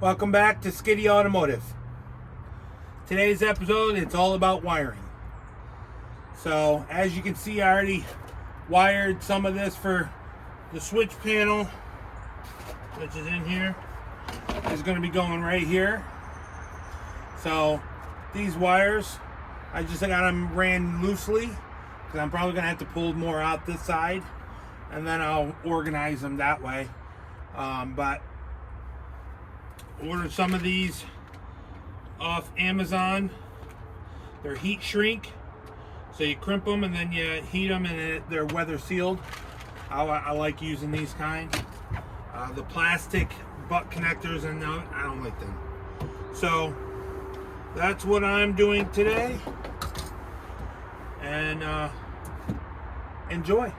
Welcome back to Skitty Automotive. Today's episode, it's all about wiring. So, as you can see, I already wired some of this for the switch panel, which is in here. It's going to be going right here. So, these wires, I just got them ran loosely, because I'm probably going to have to pull more out this side, and then I'll organize them that way. But ordered some of these off Amazon. They're heat shrink, so you crimp them and then you heat them, and they're weather sealed. I like using these kind. The plastic butt connectors, and I don't like them. So that's what I'm doing today, and enjoy.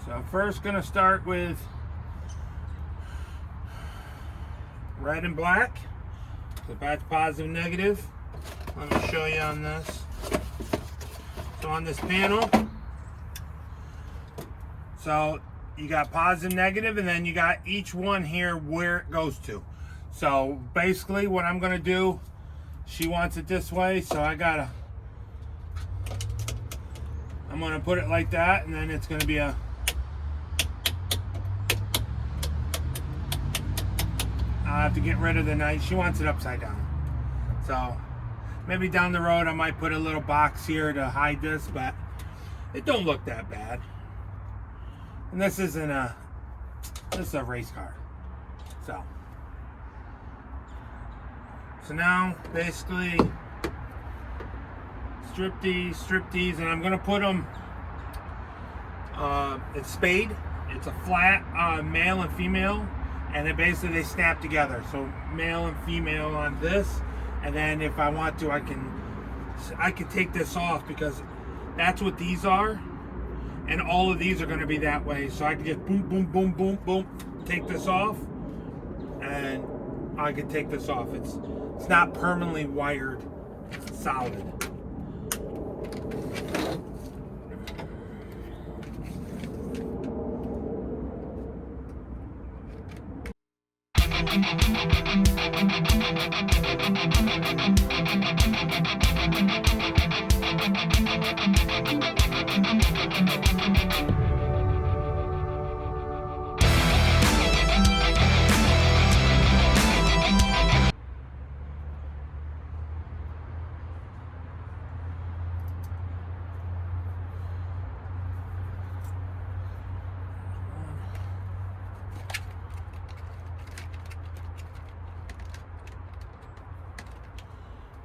So first going to start with red and black. So that's positive, negative. Let me show you on this. So on this panel, so you got positive, negative, and then you got each one here where it goes to. So basically what I'm going to do, she wants it this way, so I'm going to put it like that, and then it's going to be a I'll have to get rid of the knife. She wants it upside down. So maybe down the road I might put a little box here to hide this, but it don't look that bad. And this is a race car. So now basically strip these, and I'm gonna put them it's spade. It's a flat male and female. And then basically they snap together. So male and female on this, and then if I want to, I can take this off, because that's what these are, and all of these are going to be that way. So I can just boom, boom, boom, boom, boom, take this off, and I can take this off. It's not permanently wired, solid.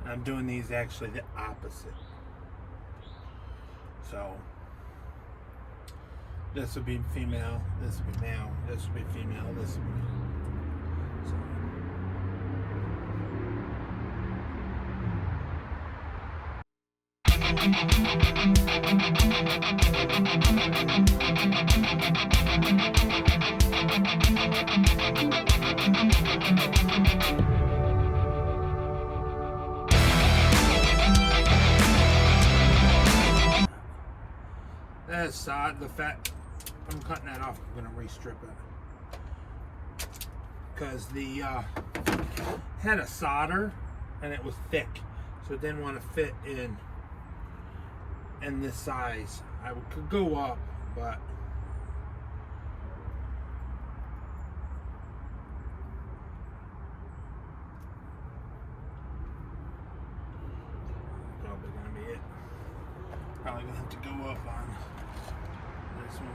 I'm doing these actually the opposite. So this would be female, this would be male, this would be female, this would be so. That's the fat. I'm cutting that off. I'm gonna restrip it because the had a solder and it was thick, so it didn't want to fit in this size. I could go up, but probably gonna be it. Probably gonna have to go up on this one.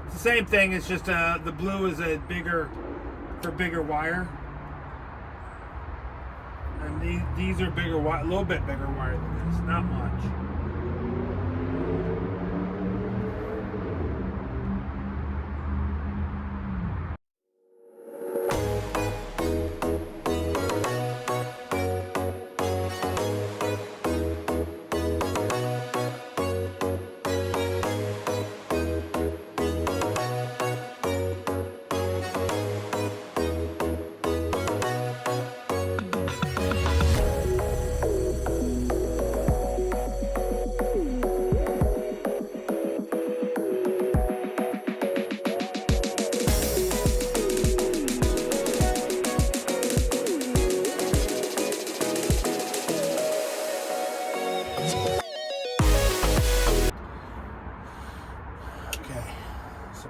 It's the same thing. It's just the blue is a bigger wire, and these are bigger, a little bit bigger wire than this. Not much.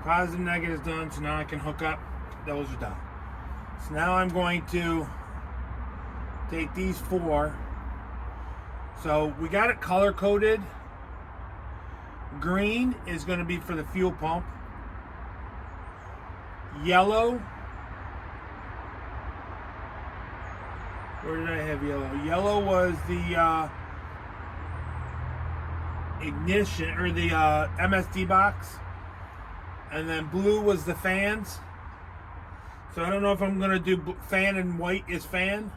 positive and negative is done, so now I can hook up. Those are done. So now I'm going to take these 4. So we got it color coded. Green is going to be for the fuel pump. Yellow. Where did I have yellow? Yellow was the ignition, or the MSD box. And then blue was the fans. So I don't know if I'm going to do fan and white is fan.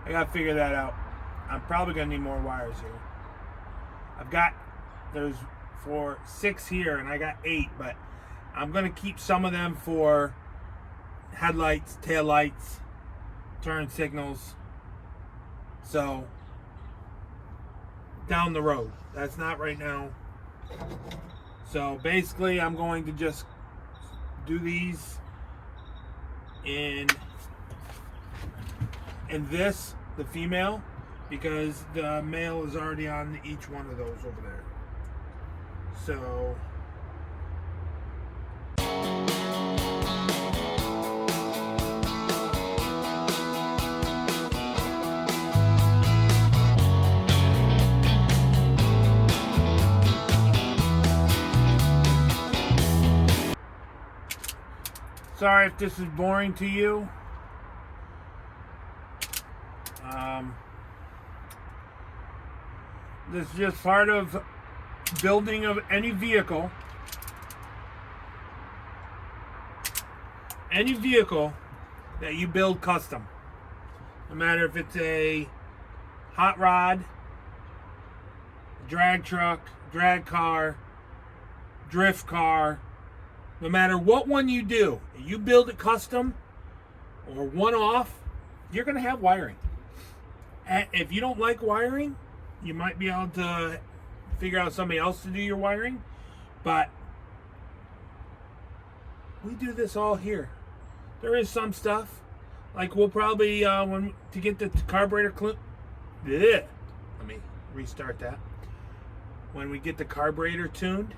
I got to figure that out. I'm probably going to need more wires here. There's 6 here and I got 8, but I'm going to keep some of them for headlights, taillights, turn signals. So, down the road. That's not right now. So, basically, I'm going to just do these in this, the female, because the male is already on each one of those over there. So, sorry if this is boring to you. This is just part of building of any vehicle. Any vehicle that you build custom. No matter if it's a hot rod, drag truck, drag car, drift car, no matter what one you do, you build it custom or one-off, you're going to have wiring. And if you don't like wiring, you might be able to figure out somebody else to do your wiring. But we do this all here. There is some stuff, like we'll probably, to get the carburetor let me restart that. When we get the carburetor tuned,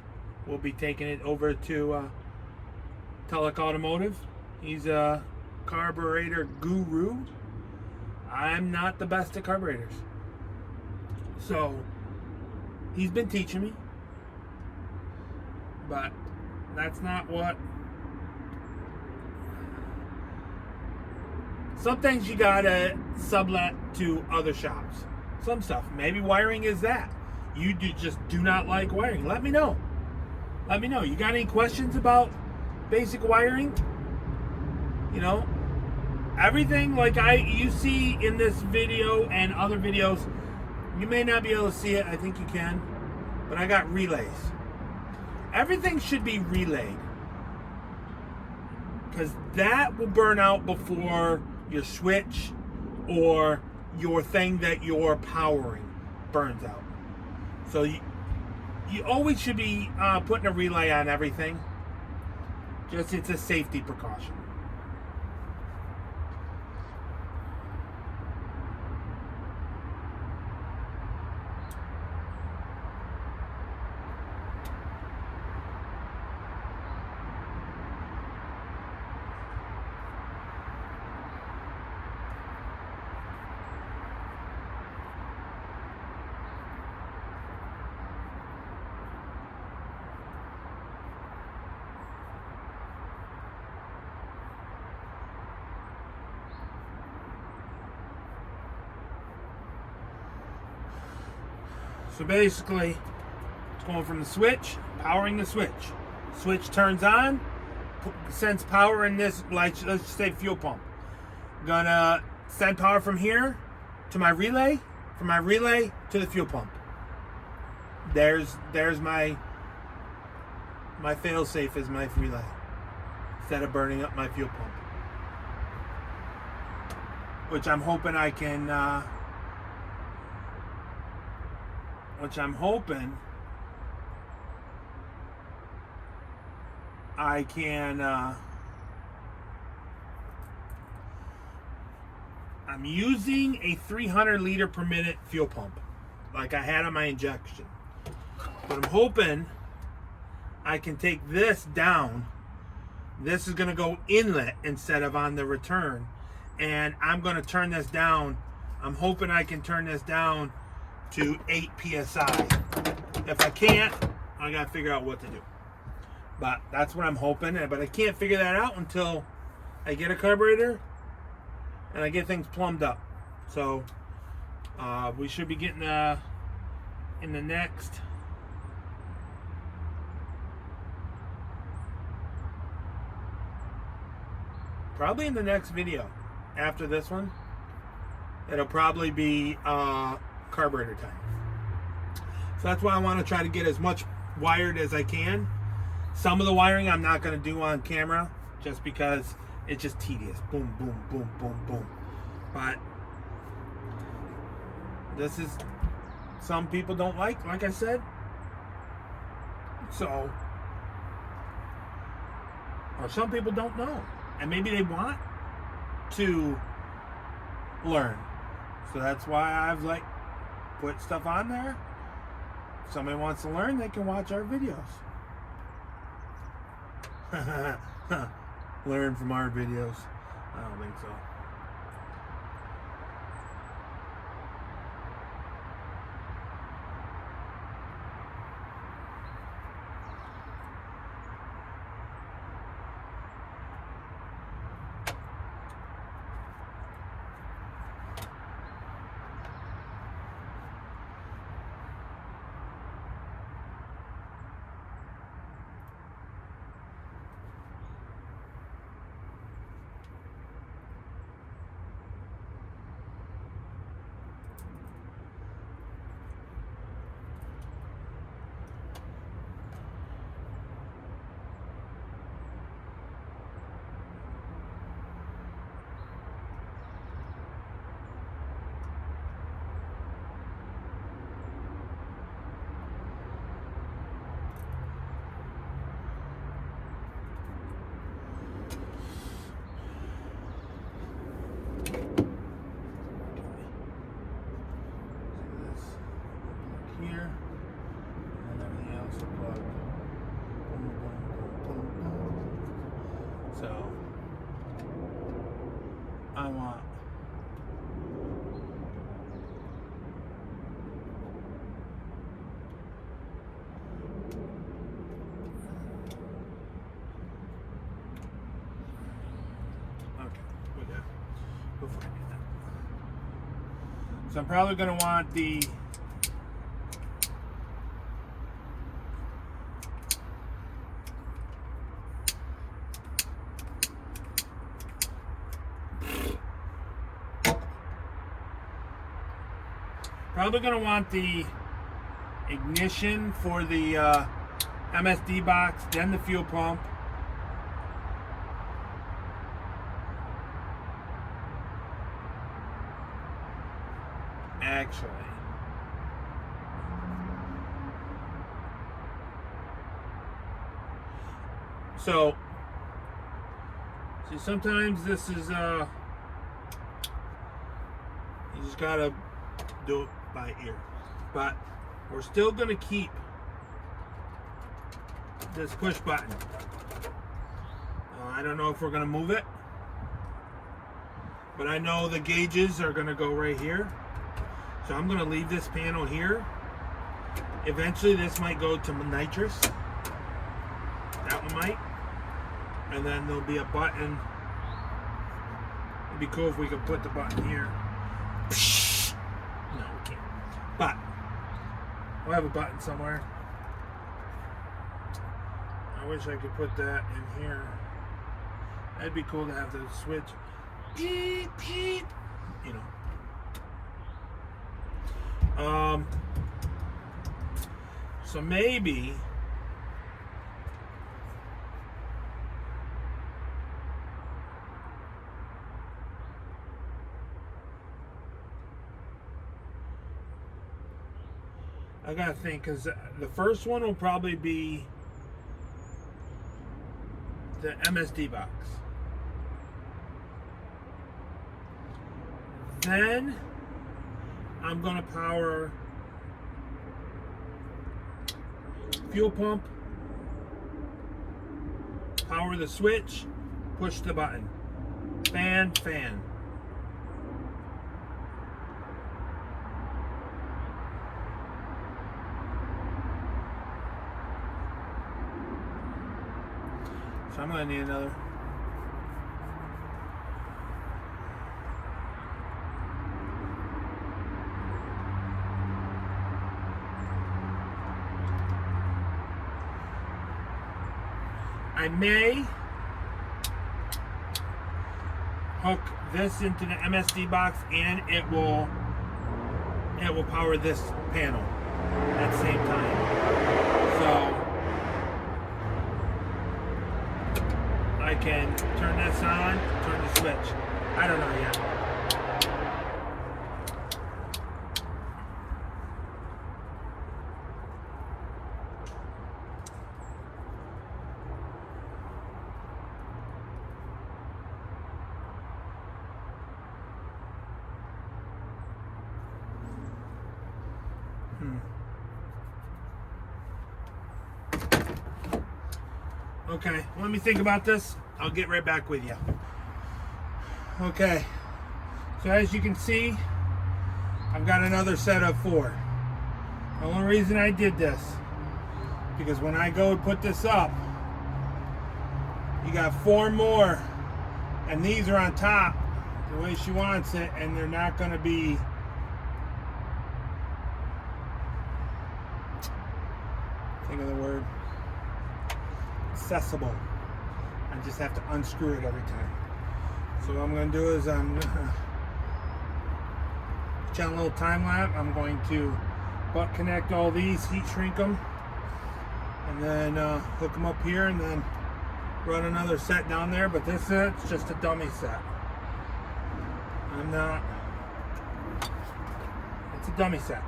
we'll be taking it over to Telek Automotive. He's a carburetor guru. I'm not the best at carburetors. So, he's been teaching me. But that's not what... Some things you gotta sublet to other shops. Some stuff. Maybe wiring is that. You just do not like wiring. Let me know. Let me know. You got any questions about basic wiring? You know, everything like you see in this video and other videos, you may not be able to see it. I think you can. But I got relays. Everything should be relayed. Because that will burn out before your switch or your thing that you're powering burns out. So you always should be putting a relay on everything. Just it's a safety precaution. So basically, it's going from the switch, powering the switch. Switch turns on, sends power in this, let's just say fuel pump. Gonna send power from here to my relay, from my relay to the fuel pump. There's my fail-safe is my relay, instead of burning up my fuel pump. Which I'm hoping I can... I'm using a 300 liter per minute fuel pump like I had on my injection. But I'm hoping I can take this down. This is going to go inlet instead of on the return. And I'm going to turn this down. I'm hoping I can turn this down to 8 psi. If I can't, I got to figure out what to do. But that's what I'm hoping. But I can't figure that out until I get a carburetor and I get things plumbed up. So we should be getting in the next probably in the next video after this one. It'll probably be carburetor time. So that's why I want to try to get as much wired as I can. Some of the wiring I'm not going to do on camera just because it's just tedious. Boom, boom, boom, boom, boom. But this is, some people don't like I said. So, or some people don't know. And maybe they want to learn. So that's why I've put stuff on there. If somebody wants to learn, they can watch our videos. Learn from our videos. I don't think so. Here, and everything else will plug. Boom, boom, boom, boom, boom. So I want with that before I do that. So I'm probably going to want the ignition for the MSD box, then the fuel pump. Actually, so see, sometimes this is you just gotta do it by ear, but we're still gonna keep this push button. I don't know if we're gonna move it, but I know the gauges are gonna go right here, so I'm gonna leave this panel here. Eventually this might go to nitrous, that one might, and then there'll be a button. It'd be cool if we could put the button here. No, we can't. But we'll have a button somewhere. I wish I could put that in here. That'd be cool to have the switch. Beep, beep. You know. So maybe I gotta think, because the first one will probably be the MSD box. Then I'm gonna power fuel pump, power the switch, push the button. Fan. So I'm gonna need another. I may hook this into the MSD box and it will power this panel at the same time. So I can turn this on, turn the switch. I don't know yet. Okay, let me think about this. I'll get right back with you. Okay, so as you can see, I've got another set of 4. The only reason I did this, because when I go and put this up, you got 4 more, and these are on top the way she wants it, and they're not going to be think of the word accessible. I just have to unscrew it every time. So what I'm going to do is I'm going to put you on a little time lapse. I'm going to butt connect all these, heat shrink them, and then hook them up here, and then run another set down there. But this set's just a dummy set. It's a dummy set.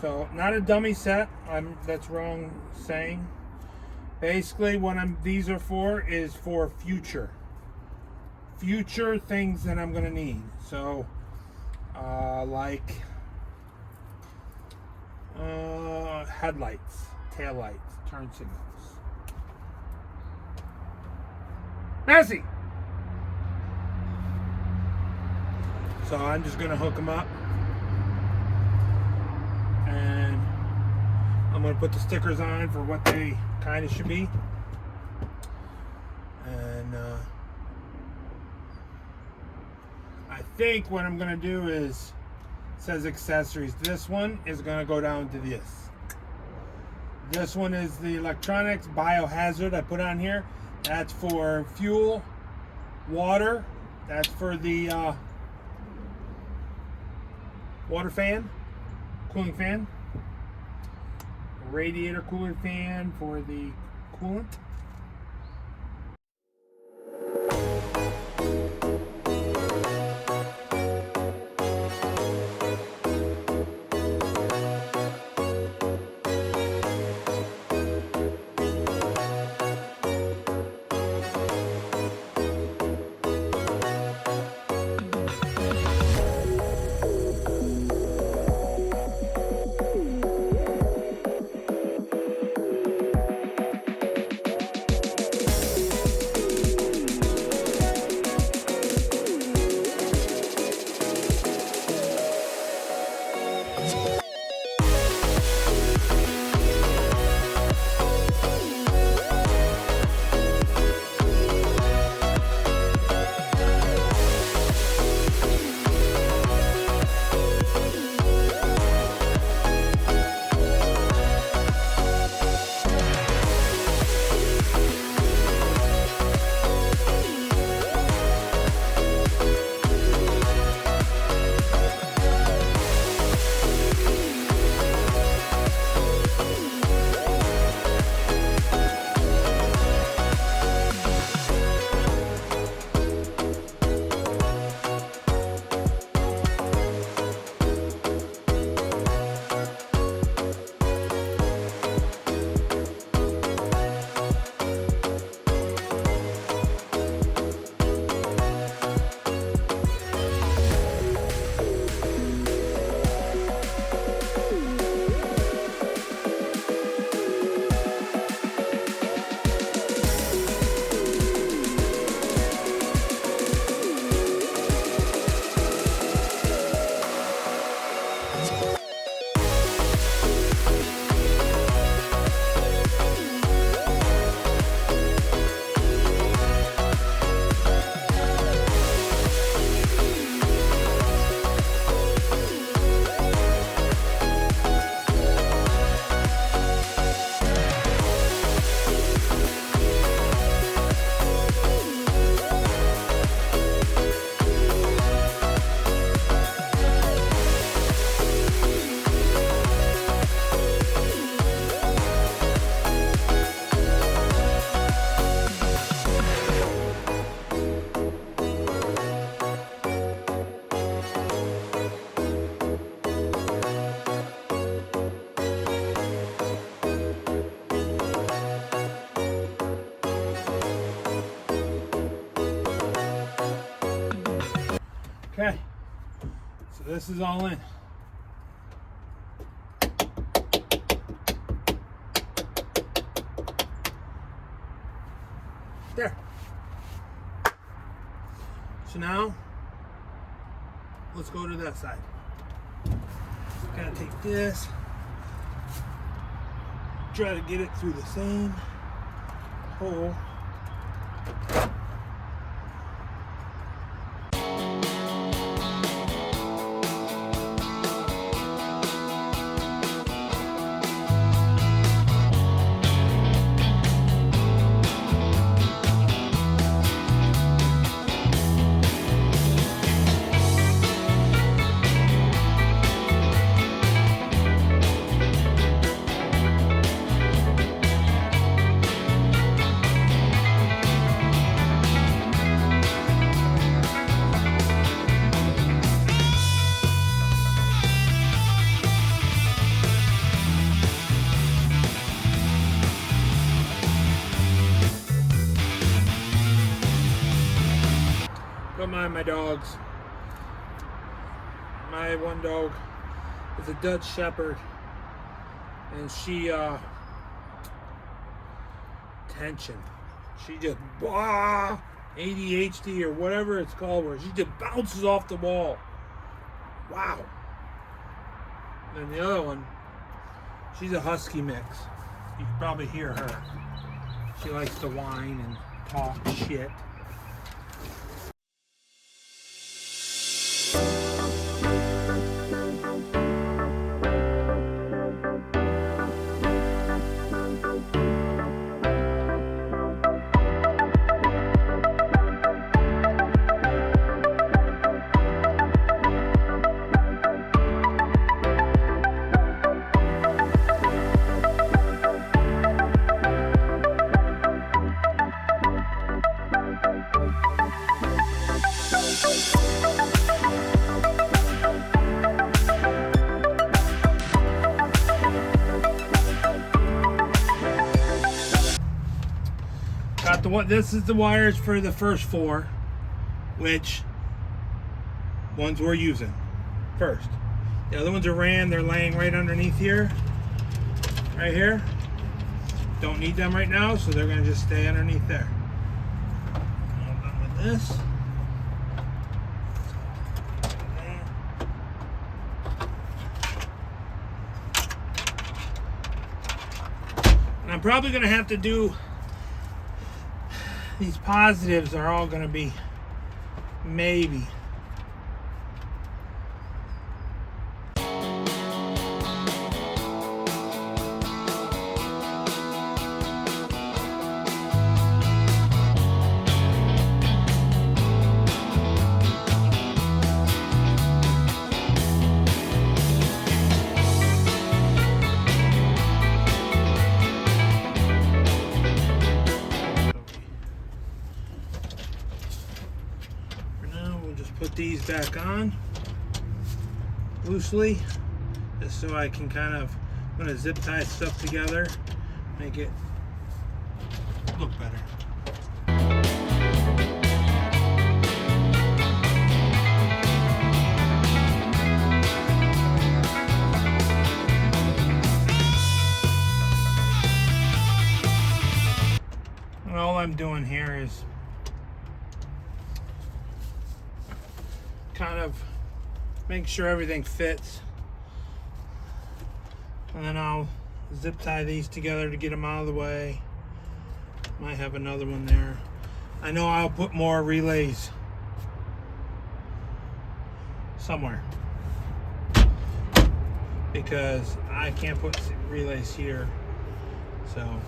So not a dummy set. That's wrong saying. Basically, what these are for is for future things that I'm gonna need. So, like headlights, tail lights, turn signals. Messy. So I'm just gonna hook them up. And I'm going to put the stickers on for what they kind of should be. And I think what I'm going to do is, it says accessories. This one is going to go down to this. This one is the electronics biohazard I put on here. That's for fuel, water. That's for the water fan. Cooling fan, radiator cooler fan for the coolant. this is all in. There. So now, let's go to that side. Gotta take this, try to get it through the same hole. Don't mind my dogs. My one dog is a Dutch Shepherd, and she tension. She just ADHD or whatever it's called, where she just bounces off the wall. Wow. And the other one, she's a husky mix. You can probably hear her. She likes to whine and talk shit. This is the wires for the first 4, which ones we're using first. The other ones are ran. They're laying right underneath here, right here. Don't need them right now, so they're going to just stay underneath there. All done with this. And I'm probably going to have to do. These positives are all going to be maybe. Put these back on loosely, just so I can kind of, I'm going to zip tie stuff together, make it look better. And all I'm doing here is kind of make sure everything fits, and then I'll zip tie these together to get them out of the way. Might have another one there. I know I'll put more relays somewhere because I can't put relays here, so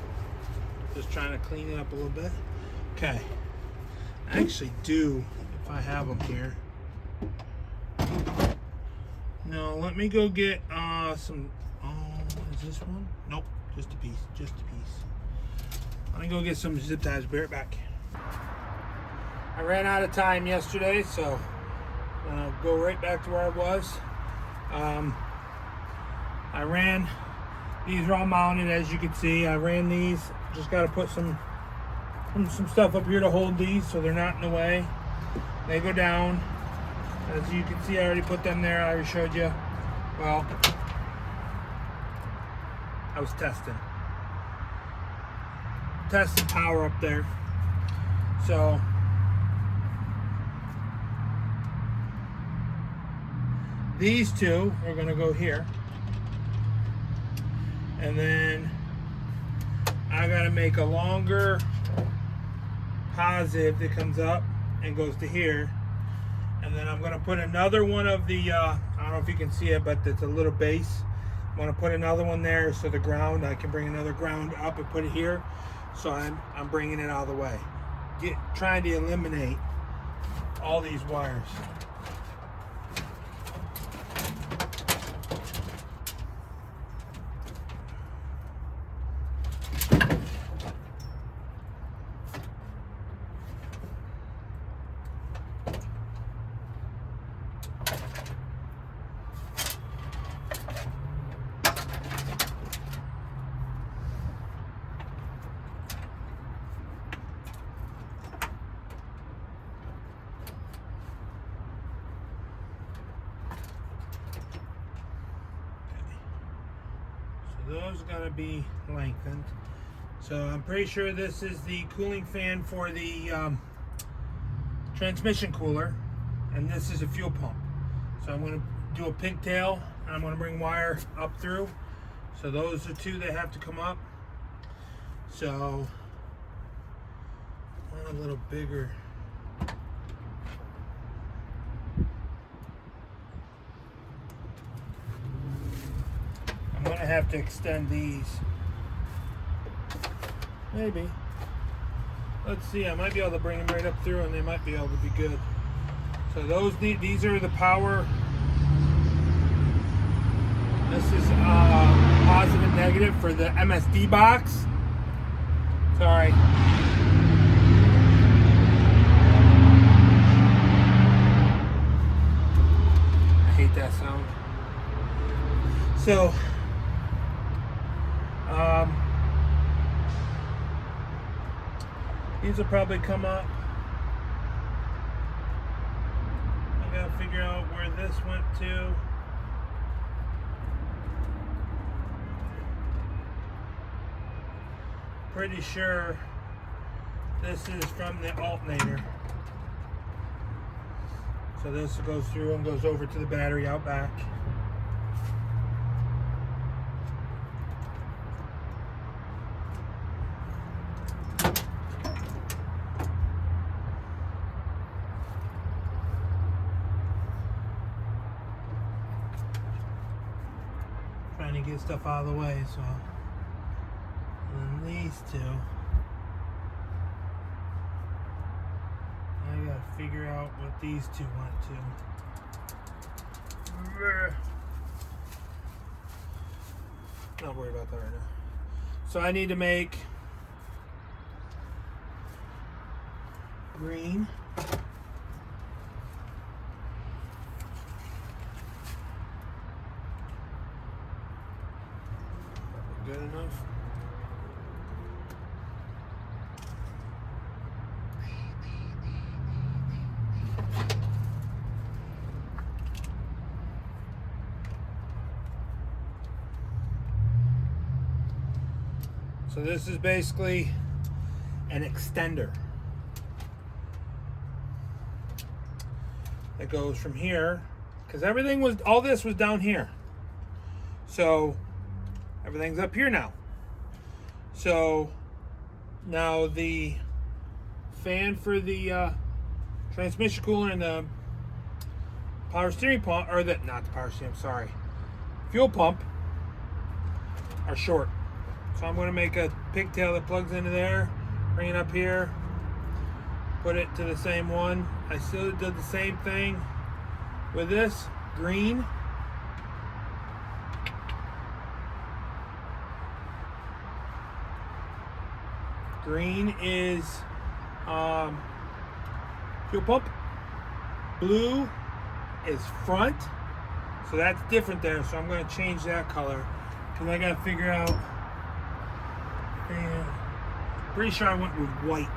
just trying to clean it up a little bit. Okay, I actually do, if I have them here. No, let me go get some. Oh, is this one? Nope, just a piece. Just a piece. Let me go get some zip ties. Be right back. I ran out of time yesterday, so I'm gonna go right back to where I was. I ran. These are all mounted, as you can see. I ran these. Just got to put some stuff up here to hold these, so they're not in the way. They go down. As you can see, I already put them there. I already showed you. Well, I was testing power up there. So these two are going to go here, and then I got to make a longer positive that comes up and goes to here, and then I'm going to put another one of the I don't know if you can see it, but it's a little base. I'm going to put another one there, so the ground, I can bring another ground up and put it here. So I'm bringing it out of the way, trying to eliminate all these wires. Those are going to be lengthened. So I'm pretty sure this is the cooling fan for the transmission cooler, and this is a fuel pump. So I'm going to do a pigtail, and I'm going to bring wire up through. So those are two that have to come up. So a little bigger. I'm going to have to extend these. Maybe. Let's see, I might be able to bring them right up through, and they might be able to be good. So these are the power. This is positive and negative for the MSD box. Sorry. I hate that sound. So these will probably come up. I gotta figure out where this went to. Pretty sure this is from the alternator. So this goes through and goes over to the battery out back. Trying to get stuff out of the way, so. And then these two, I gotta figure out what these two went to. Not worried about that right now. So I need to make green. Good enough. So this is basically an extender that goes from here, because all this was down here. So everything's up here now. So now the fan for the transmission cooler and the power steering pump, or not the power steering, sorry, fuel pump are short. So I'm going to make a pigtail that plugs into there, bring it up here, put it to the same one. I still did the same thing with this green. Green is fuel pump. Blue is front. So that's different there. So I'm going to change that color because I got to figure out. And pretty sure I went with white.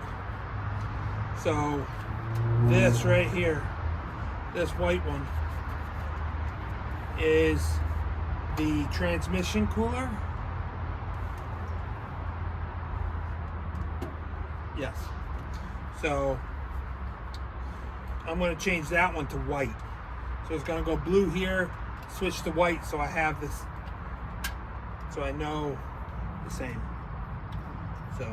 So this right here This white one is the transmission cooler. Yes. So I'm going to change that one to white. So it's going to go blue here, switch to white, so I have this, so I know the same. So